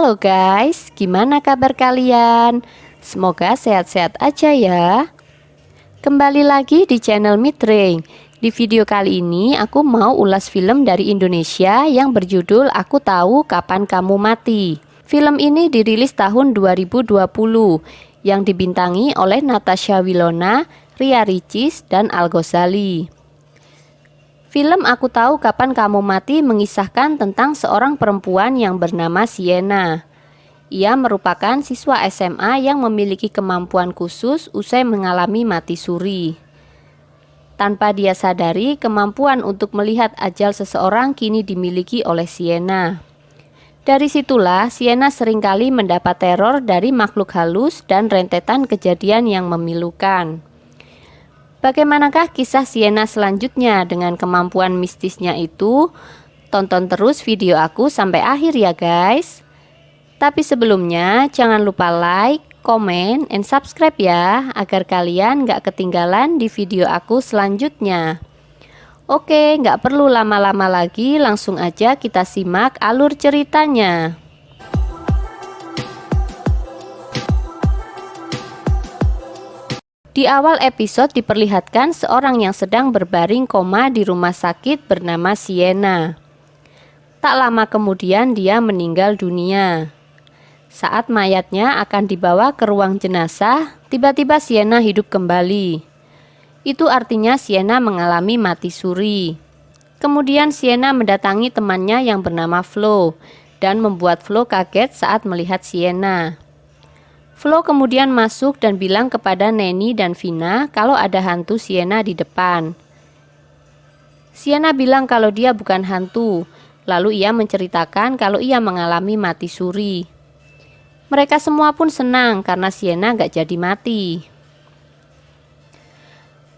Halo guys, gimana kabar kalian? Semoga sehat-sehat aja ya. Kembali lagi di channel Mitreng. Di video kali ini aku mau ulas film dari Indonesia yang berjudul Aku Tahu Kapan Kamu Mati. Film ini dirilis tahun 2020 yang dibintangi oleh Natasha Wilona, Ria Ricis, dan Al Ghazali. Film Aku Tahu Kapan Kamu Mati mengisahkan tentang seorang perempuan yang bernama Sienna. Ia merupakan siswa SMA yang memiliki kemampuan khusus usai mengalami mati suri. Tanpa dia sadari, kemampuan untuk melihat ajal seseorang kini dimiliki oleh Sienna. Dari situlah Sienna seringkali mendapat teror dari makhluk halus dan rentetan kejadian yang memilukan. Bagaimanakah kisah Sienna selanjutnya dengan kemampuan mistisnya itu? Tonton terus video aku sampai akhir ya guys. Tapi sebelumnya jangan lupa like, comment, and subscribe ya, agar kalian gak ketinggalan di video aku selanjutnya. Oke, gak perlu lama-lama lagi, langsung aja kita simak alur ceritanya. Di awal episode diperlihatkan seorang yang sedang berbaring koma di rumah sakit bernama Sienna. Tak lama kemudian dia meninggal dunia. Saat mayatnya akan dibawa ke ruang jenazah, tiba-tiba Sienna hidup kembali. Itu artinya Sienna mengalami mati suri. Kemudian Sienna mendatangi temannya yang bernama Flo dan membuat Flo kaget saat melihat Sienna. Flo kemudian masuk dan bilang kepada Neni dan Vina kalau ada hantu Sienna di depan. Sienna bilang kalau dia bukan hantu, lalu ia menceritakan kalau ia mengalami mati suri. Mereka semua pun senang karena Sienna gak jadi mati.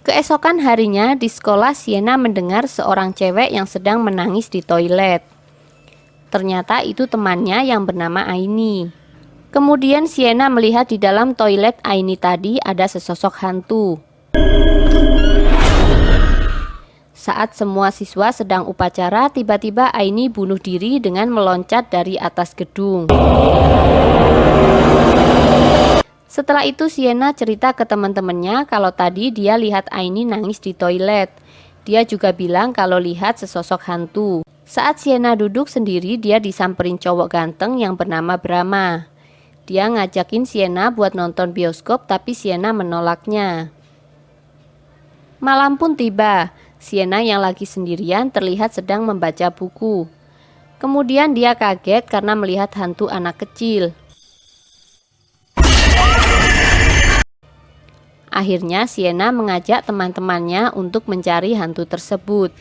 Keesokan harinya di sekolah Sienna mendengar seorang cewek yang sedang menangis di toilet. Ternyata itu temannya yang bernama Aini. Kemudian Sienna melihat di dalam toilet Aini tadi ada sesosok hantu. Saat semua siswa sedang upacara, tiba-tiba Aini bunuh diri dengan meloncat dari atas gedung. Setelah itu Sienna cerita ke teman-temannya kalau tadi dia lihat Aini nangis di toilet. Dia juga bilang kalau lihat sesosok hantu. Saat Sienna duduk sendiri, dia disamperin cowok ganteng yang bernama Brahma. Dia ngajakin Sienna buat nonton bioskop, tapi Sienna menolaknya. Malam pun tiba. Sienna yang lagi sendirian terlihat sedang membaca buku. Kemudian dia kaget karena melihat hantu anak kecil. Akhirnya Sienna mengajak teman-temannya untuk mencari hantu tersebut.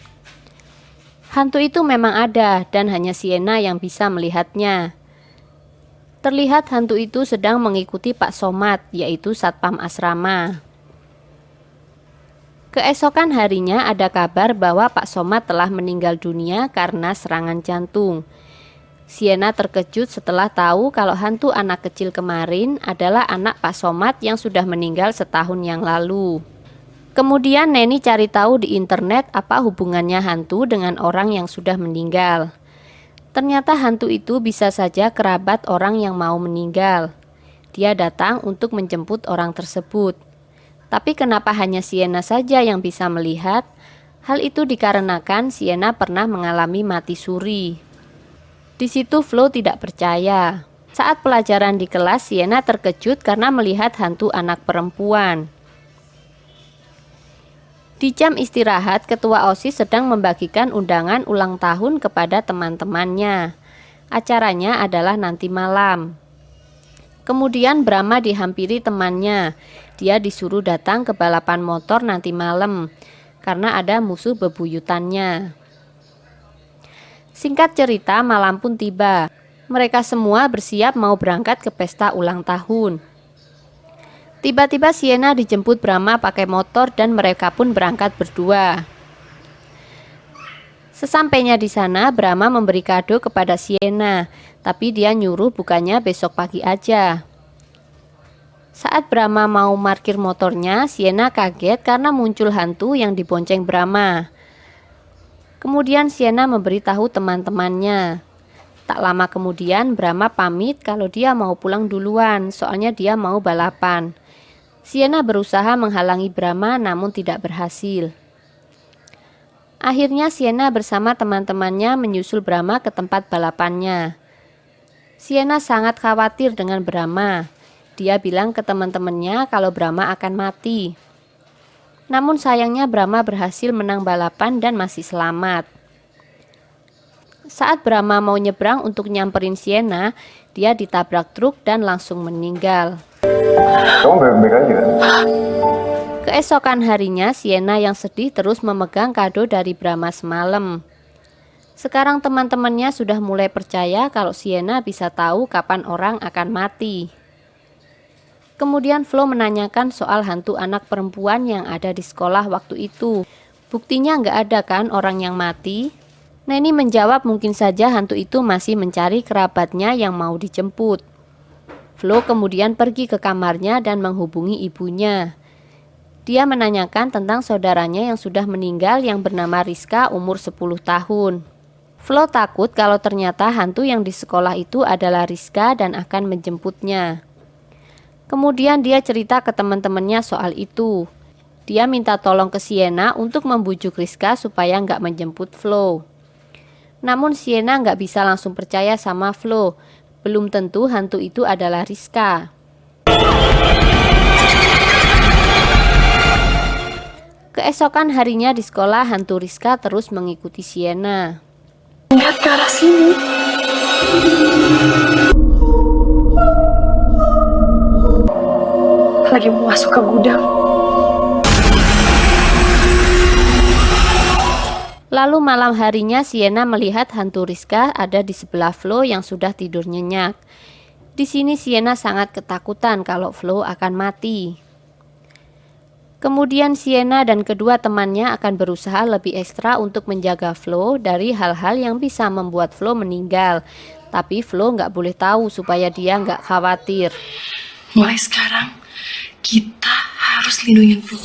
Hantu itu memang ada dan hanya Sienna yang bisa melihatnya. Terlihat hantu itu sedang mengikuti Pak Somad, yaitu satpam asrama. Keesokan harinya ada kabar bahwa Pak Somad telah meninggal dunia karena serangan jantung. Sienna terkejut setelah tahu kalau hantu anak kecil kemarin adalah anak Pak Somad yang sudah meninggal setahun yang lalu. Kemudian Neni cari tahu di internet apa hubungannya hantu dengan orang yang sudah meninggal. Ternyata hantu itu bisa saja kerabat orang yang mau meninggal. Dia datang untuk menjemput orang tersebut. Tapi kenapa hanya Sienna saja yang bisa melihat? Hal itu dikarenakan Sienna pernah mengalami mati suri. Di situ Flo tidak percaya. Saat pelajaran di kelas, Sienna terkejut karena melihat hantu anak perempuan. Di jam istirahat, ketua OSIS sedang membagikan undangan ulang tahun kepada teman-temannya. Acaranya adalah nanti malam. Kemudian Brahma dihampiri temannya. Dia disuruh datang ke balapan motor nanti malam karena ada musuh bebuyutannya. Singkat cerita, malam pun tiba. Mereka semua bersiap mau berangkat ke pesta ulang tahun. Tiba-tiba Sienna dijemput Brahma pakai motor dan mereka pun berangkat berdua. Sesampainya di sana, Brahma memberi kado kepada Sienna, tapi dia nyuruh bukannya besok pagi aja. Saat Brahma mau parkir motornya, Sienna kaget karena muncul hantu yang dibonceng Brahma. Kemudian Sienna memberitahu teman-temannya. Tak lama kemudian Brahma pamit kalau dia mau pulang duluan, soalnya dia mau balapan. Sienna berusaha menghalangi Brahma namun tidak berhasil. Akhirnya Sienna bersama teman-temannya menyusul Brahma ke tempat balapannya. Sienna sangat khawatir dengan Brahma. Dia bilang ke teman-temannya kalau Brahma akan mati. Namun sayangnya Brahma berhasil menang balapan dan masih selamat. Saat Brahma mau nyebrang untuk nyamperin Sienna, dia ditabrak truk dan langsung meninggal. Kamu baik-baik aja? Keesokan harinya, Sienna yang sedih terus memegang kado dari Brahma semalam. Sekarang teman-temannya sudah mulai percaya kalau Sienna bisa tahu kapan orang akan mati. Kemudian Flo menanyakan soal hantu anak perempuan yang ada di sekolah waktu itu. Buktinya nggak ada kan orang yang mati? Neni menjawab mungkin saja hantu itu masih mencari kerabatnya yang mau dijemput. Flo kemudian pergi ke kamarnya dan menghubungi ibunya. Dia menanyakan tentang saudaranya yang sudah meninggal yang bernama Rizka umur 10 tahun. Flo takut kalau ternyata hantu yang di sekolah itu adalah Rizka dan akan menjemputnya. Kemudian dia cerita ke teman-temannya soal itu. Dia minta tolong ke Sienna untuk membujuk Rizka supaya nggak menjemput Flo. Namun Sienna nggak bisa langsung percaya sama Flo. Belum tentu hantu itu adalah Rizka. Keesokan harinya di sekolah, hantu Rizka terus mengikuti Sienna. Lihat ke arah sini. Lagi mau masuk ke gudang. Lalu malam harinya Sienna melihat hantu Rizka ada di sebelah Flo yang sudah tidur nyenyak. Di sini Sienna sangat ketakutan kalau Flo akan mati. Kemudian Sienna dan kedua temannya akan berusaha lebih ekstra untuk menjaga Flo dari hal-hal yang bisa membuat Flo meninggal. Tapi Flo nggak boleh tahu supaya dia nggak khawatir. Mulai sekarang, kita harus lindungin Flo.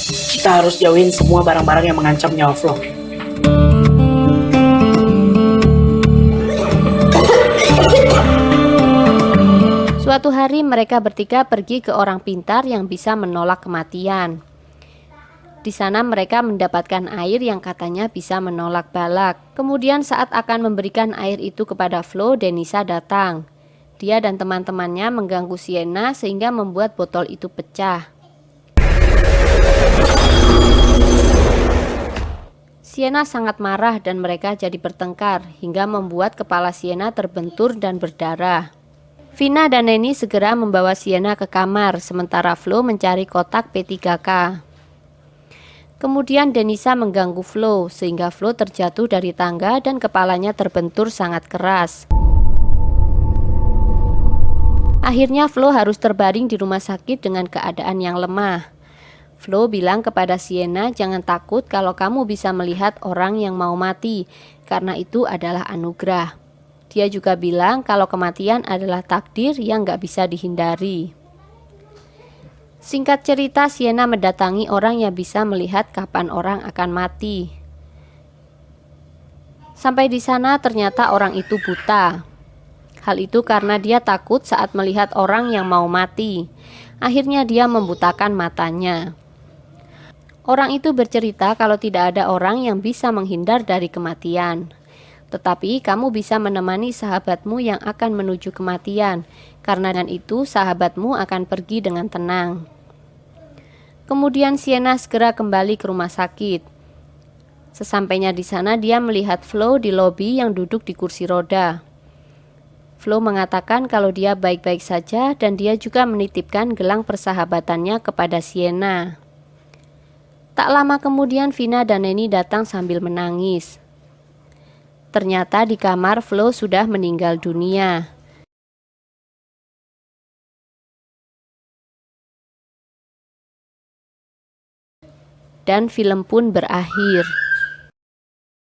Kita harus jauhin semua barang-barang yang mengancam nyawa Flo. Suatu hari mereka bertiga pergi ke orang pintar yang bisa menolak kematian. Di sana mereka mendapatkan air yang katanya bisa menolak balak. Kemudian saat akan memberikan air itu kepada Flo, Denisa datang. Dia dan teman-temannya mengganggu Sienna sehingga membuat botol itu pecah. Sienna sangat marah dan mereka jadi bertengkar hingga membuat kepala Sienna terbentur dan berdarah. Vina dan Neni segera membawa Sienna ke kamar, sementara Flo mencari kotak P3K. Kemudian Denisa mengganggu Flo, sehingga Flo terjatuh dari tangga dan kepalanya terbentur sangat keras. Akhirnya Flo harus terbaring di rumah sakit dengan keadaan yang lemah. Flo bilang kepada Sienna, jangan takut kalau kamu bisa melihat orang yang mau mati, karena itu adalah anugerah. Dia juga bilang kalau kematian adalah takdir yang gak bisa dihindari. Singkat cerita, Sienna mendatangi orang yang bisa melihat kapan orang akan mati. Sampai di sana ternyata orang itu buta. Hal itu karena dia takut saat melihat orang yang mau mati. Akhirnya dia membutakan matanya. Orang itu bercerita kalau tidak ada orang yang bisa menghindar dari kematian. Tetapi kamu bisa menemani sahabatmu yang akan menuju kematian, karena dengan itu sahabatmu akan pergi dengan tenang. Kemudian Sienna segera kembali ke rumah sakit. Sesampainya di sana dia melihat Flo di lobi yang duduk di kursi roda. Flo mengatakan kalau dia baik-baik saja dan dia juga menitipkan gelang persahabatannya kepada Sienna. Tak lama kemudian Vina dan Neni datang sambil menangis. Ternyata di kamar Flo sudah meninggal dunia. Dan film pun berakhir.